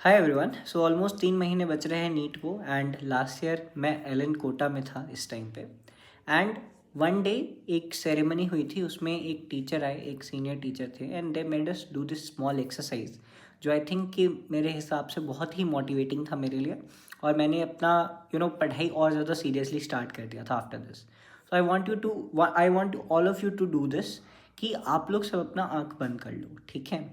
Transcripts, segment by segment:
Hi everyone. So almost 3 महीने बच रहे हैं नीट को एंड लास्ट ईयर मैं एलन कोटा में था इस टाइम पे। एंड वन डे एक सेरेमनी हुई थी, उसमें एक टीचर आए, एक सीनियर टीचर थे and they made us do this small exercise जो आई थिंक कि मेरे हिसाब से बहुत ही मोटिवेटिंग था मेरे लिए। और मैंने अपना पढ़ाई और ज़्यादा सीरियसली स्टार्ट कर दिया था after this. So I want all of you to do this कि आप लोग सब अपना आंख बंद कर लो, ठीक है?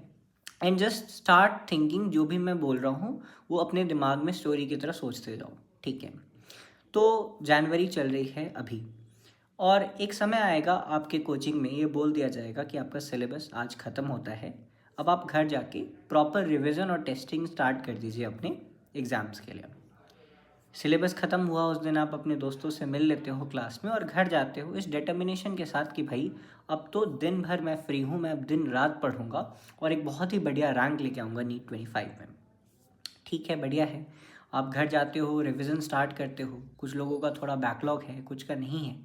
एंड जस्ट स्टार्ट थिंकिंग, जो भी मैं बोल रहा हूँ वो अपने दिमाग में स्टोरी की तरह सोचते जाओ, ठीक है? तो जनवरी चल रही है अभी, और एक समय आएगा आपके कोचिंग में ये बोल दिया जाएगा कि आपका सिलेबस आज ख़त्म होता है। अब आप घर जाके प्रॉपर रिवीजन और टेस्टिंग स्टार्ट कर दीजिए अपने एग्ज़ाम्स के लिए। सिलेबस ख़त्म हुआ उस दिन आप अपने दोस्तों से मिल लेते हो क्लास में और घर जाते हो इस डिटर्मिनेशन के साथ कि भाई अब तो दिन भर मैं फ्री हूँ, मैं अब दिन रात पढ़ूंगा और एक बहुत ही बढ़िया रैंक लेके आऊँगा नीट 25 में। ठीक है, बढ़िया है। आप घर जाते हो, रिवीजन स्टार्ट करते हो। कुछ लोगों का थोड़ा बैकलॉग है, कुछ का नहीं है।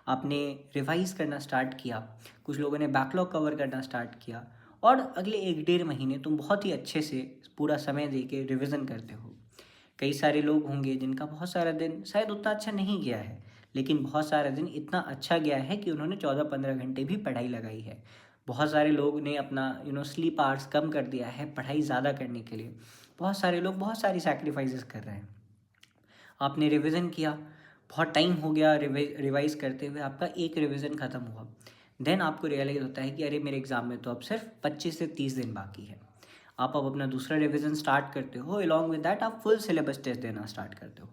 आपने रिवाइज करना स्टार्ट किया, कुछ लोगों ने बैकलॉग कवर करना स्टार्ट किया, और अगले 1 डेढ़ महीने तुम बहुत ही अच्छे से पूरा समय दे के रिविज़न करते हो। कई सारे लोग होंगे जिनका बहुत सारा दिन शायद उतना अच्छा नहीं गया है, लेकिन बहुत सारा दिन इतना अच्छा गया है कि उन्होंने 14-15 घंटे भी पढ़ाई लगाई है। बहुत सारे लोग ने अपना स्लीप आवर्स कम कर दिया है पढ़ाई ज़्यादा करने के लिए। बहुत सारे लोग बहुत सारी सैक्रिफाइसेस कर रहे हैं। आपने रिवीजन किया, बहुत टाइम हो गया रिवाइज करते हुए, आपका एक रिवीजन ख़त्म हुआ। देन आपको रियलाइज़ होता है कि अरे मेरे एग्ज़ाम में तो अब सिर्फ 25 से 30 दिन बाकी है। आप अब अपना दूसरा रिवीजन स्टार्ट करते हो, अलॉन्ग विद दैट आप फुल सिलेबस टेस्ट देना स्टार्ट करते हो।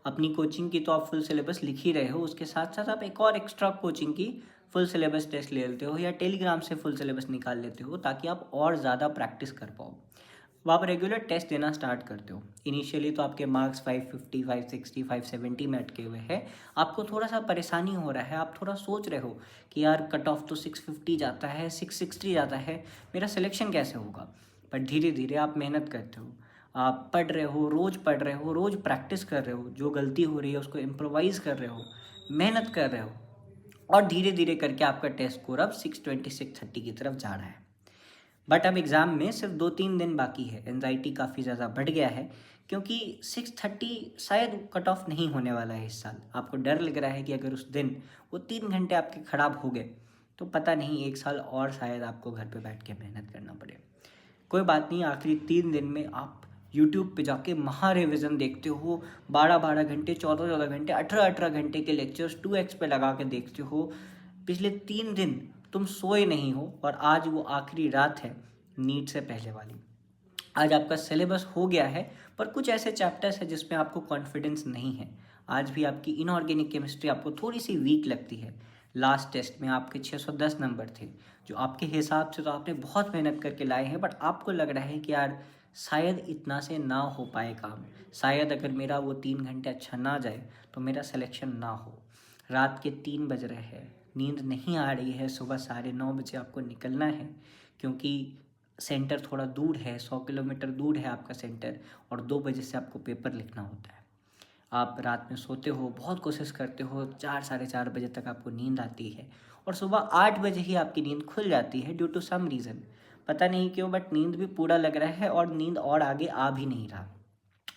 अपनी कोचिंग की तो आप फुल सिलेबस लिख ही रहे हो, उसके साथ साथ आप एक और एक्स्ट्रा कोचिंग की फुल सिलेबस टेस्ट ले लेते हो या टेलीग्राम से फुल सिलेबस निकाल लेते हो ताकि आप और ज़्यादा प्रैक्टिस कर पाओ। अब आप रेगुलर टेस्ट देना स्टार्ट करते हो। इनिशियली तो आपके मार्क्स 550, 560, 570 में अटके हुए हैं। आपको थोड़ा सा परेशानी हो रहा है, आप थोड़ा सोच रहे हो कि यार कट ऑफ तो 650 जाता है, 660 जाता है, मेरा सिलेक्शन कैसे होगा? पर धीरे धीरे आप मेहनत करते हो, आप पढ़ रहे हो, रोज़ पढ़ रहे हो, रोज़ प्रैक्टिस कर रहे हो, जो गलती हो रही है उसको इम्प्रोवाइज़ कर रहे हो, मेहनत कर रहे हो, और धीरे धीरे करके आपका टेस्ट स्कोर अब 620, 630 की तरफ जा रहा है। बट अब एग्ज़ाम में सिर्फ 2-3 दिन बाकी है। एनजाइटी काफ़ी ज़्यादा बढ़ गया है क्योंकि 630 शायद कट ऑफ नहीं होने वाला है इस साल। आपको डर लग रहा है कि अगर उस दिन वो 3 घंटे आपके ख़राब हो गए तो पता नहीं, एक साल और शायद आपको घर पे बैठ के मेहनत करना पड़े। कोई बात नहीं, आखिरी 3 दिन में आप यूट्यूब पे जाके महा रिविज़न देखते हो। 12-12 घंटे, 14-14 घंटे, 18-18 घंटे के लेक्चर्स 2x पे लगा के देखते हो। पिछले 3 दिन तुम सोए नहीं हो और आज वो आखिरी रात है नीट से पहले वाली। आज आपका सिलेबस हो गया है, पर कुछ ऐसे चैप्टर्स हैं जिसमें आपको कॉन्फिडेंस नहीं है। आज भी आपकी इनऑर्गेनिक केमिस्ट्री आपको थोड़ी सी वीक लगती है। लास्ट टेस्ट में आपके 610 नंबर थे, जो आपके हिसाब से तो आपने बहुत मेहनत करके लाए हैं, बट आपको लग रहा है कि यार शायद इतना से ना हो पाए काम। शायद अगर मेरा वो 3 घंटे अच्छा ना जाए तो मेरा सिलेक्शन ना हो। रात के 3 बज रहे हैं, नींद नहीं आ रही है, सुबह 9:30 बजे आपको निकलना है क्योंकि सेंटर थोड़ा दूर है, 100 किलोमीटर दूर है आपका सेंटर, और 2 बजे से आपको पेपर लिखना होता है। आप रात में सोते हो, बहुत कोशिश करते हो, 4-4:30 बजे तक आपको नींद आती है और सुबह 8 बजे ही आपकी नींद खुल जाती है ड्यू टू सम रीज़न। पता नहीं क्यों, बट नींद भी पूरा लग रहा है और नींद और आगे आ भी नहीं रहा।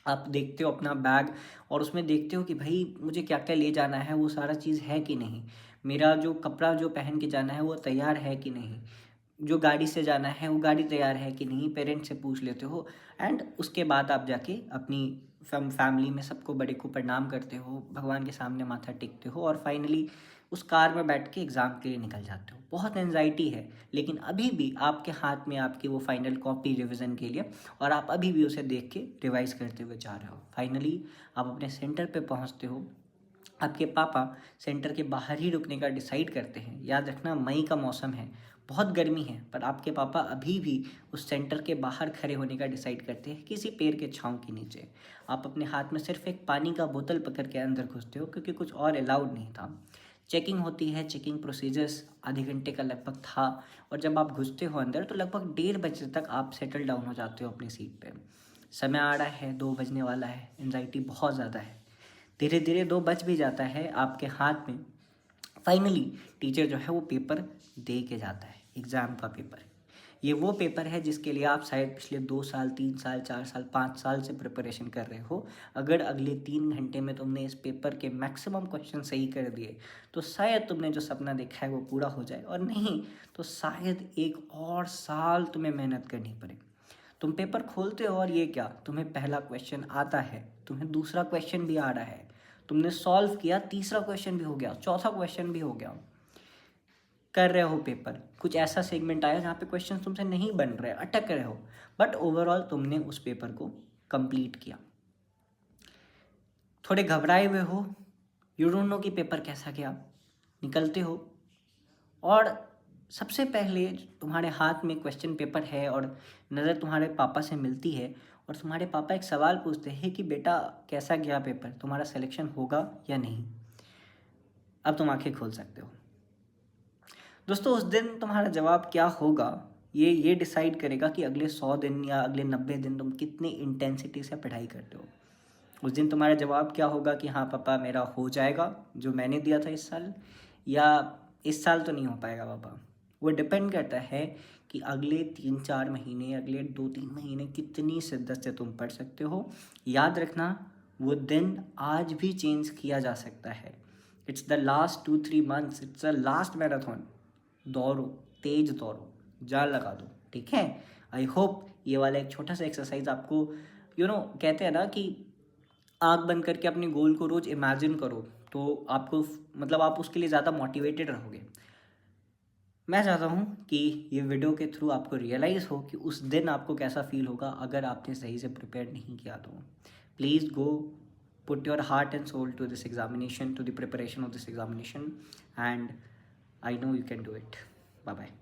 आप देखते हो अपना बैग और उसमें देखते हो कि भाई मुझे क्या क्या ले जाना है, वो सारा चीज़ है कि नहीं, मेरा जो कपड़ा जो पहन के जाना है वो तैयार है कि नहीं, जो गाड़ी से जाना है वो गाड़ी तैयार है कि नहीं, पेरेंट्स से पूछ लेते हो। एंड उसके बाद आप जाके अपनी फैमिली में सबको, बड़े को प्रणाम करते हो, भगवान के सामने माथा टेकते हो और फाइनली उस कार में बैठ के एग्ज़ाम के लिए निकल जाते हो। बहुत एनजाइटी है, लेकिन अभी भी आपके हाथ में आपकी वो फाइनल कॉपी रिवीजन के लिए, और आप अभी भी उसे देख के रिवाइज करते हुए जा रहे हो। फाइनली आप अपने सेंटर पे पहुंचते हो। आपके पापा सेंटर के बाहर ही रुकने का डिसाइड करते हैं। याद रखना, मई का मौसम है, बहुत गर्मी है, पर आपके पापा अभी भी उस सेंटर के बाहर खड़े होने का डिसाइड करते हैं किसी पेड़ के छांव के नीचे। आप अपने हाथ में सिर्फ एक पानी का बोतल पकड़ के अंदर घुसते हो क्योंकि कुछ और अलाउड नहीं था। चेकिंग होती है, चेकिंग प्रोसीजर्स आधे घंटे का लगभग था, और जब आप घुसते हो अंदर तो लगभग 1:30 बजे तक आप सेटल डाउन हो जाते हो अपनी सीट पे। समय आ रहा है, 2 बजने वाला है, एनजाइटी बहुत ज़्यादा है। धीरे धीरे 2 बज भी जाता है आपके हाथ में। फाइनली टीचर जो है वो पेपर दे के जाता है, एग्ज़ाम का पेपर। ये वो पेपर है जिसके लिए आप शायद पिछले 2 साल, 3 साल, 4 साल, 5 साल से प्रिपरेशन कर रहे हो। अगर अगले 3 घंटे में तुमने इस पेपर के मैक्सिमम क्वेश्चन सही कर दिए तो शायद तुमने जो सपना देखा है वो पूरा हो जाए, और नहीं तो शायद 1 और साल तुम्हें मेहनत करनी पड़े। तुम पेपर खोलते हो और ये क्या, तुम्हें पहला क्वेश्चन आता है, तुम्हें दूसरा क्वेश्चन भी आ रहा है, तुमने सॉल्व किया, तीसरा क्वेश्चन भी हो गया, चौथा क्वेश्चन भी हो गया, कर रहे हो पेपर। कुछ ऐसा सेगमेंट आया जहाँ पे क्वेश्चन तुमसे नहीं बन रहे, अटक रहे हो, बट ओवरऑल तुमने उस पेपर को कंप्लीट किया। थोड़े घबराए हुए हो, यू डोंट नो कि पेपर कैसा गया, निकलते हो और सबसे पहले तुम्हारे हाथ में क्वेश्चन पेपर है और नज़र तुम्हारे पापा से मिलती है और तुम्हारे पापा एक सवाल पूछते हैं कि बेटा कैसा गया पेपर, तुम्हारा सिलेक्शन होगा या नहीं। अब तुम आंखें खोल सकते हो। दोस्तों, उस दिन तुम्हारा जवाब क्या होगा ये डिसाइड करेगा कि अगले 100 दिन या अगले 90 दिन तुम कितनी इंटेंसिटी से पढ़ाई करते हो। उस दिन तुम्हारा जवाब क्या होगा कि हाँ पापा मेरा हो जाएगा जो मैंने दिया था इस साल, या इस साल तो नहीं हो पाएगा पापा। वो डिपेंड करता है कि अगले 3-4 महीने, अगले 2-3 महीने कितनी शिद्दत से तुम पढ़ सकते हो। याद रखना, वो दिन आज भी चेंज किया जा सकता है। It's the last 2-3 months, it's the last marathon. दौड़ो, तेज दौड़ो, जान लगा दो, ठीक है। आई होप ये वाला एक छोटा सा एक्सरसाइज आपको कहते हैं ना कि आँख बंद करके अपने गोल को रोज़ इमेजिन करो, तो आपको मतलब आप उसके लिए ज़्यादा मोटिवेटेड रहोगे। मैं चाहता हूँ कि ये वीडियो के थ्रू आपको रियलाइज़ हो कि उस दिन आपको कैसा फील होगा अगर आपने सही से प्रिपेयर नहीं किया तो। Please go put your heart and soul to this examination, to the preparation of this examination, and I know you can do it. Bye bye.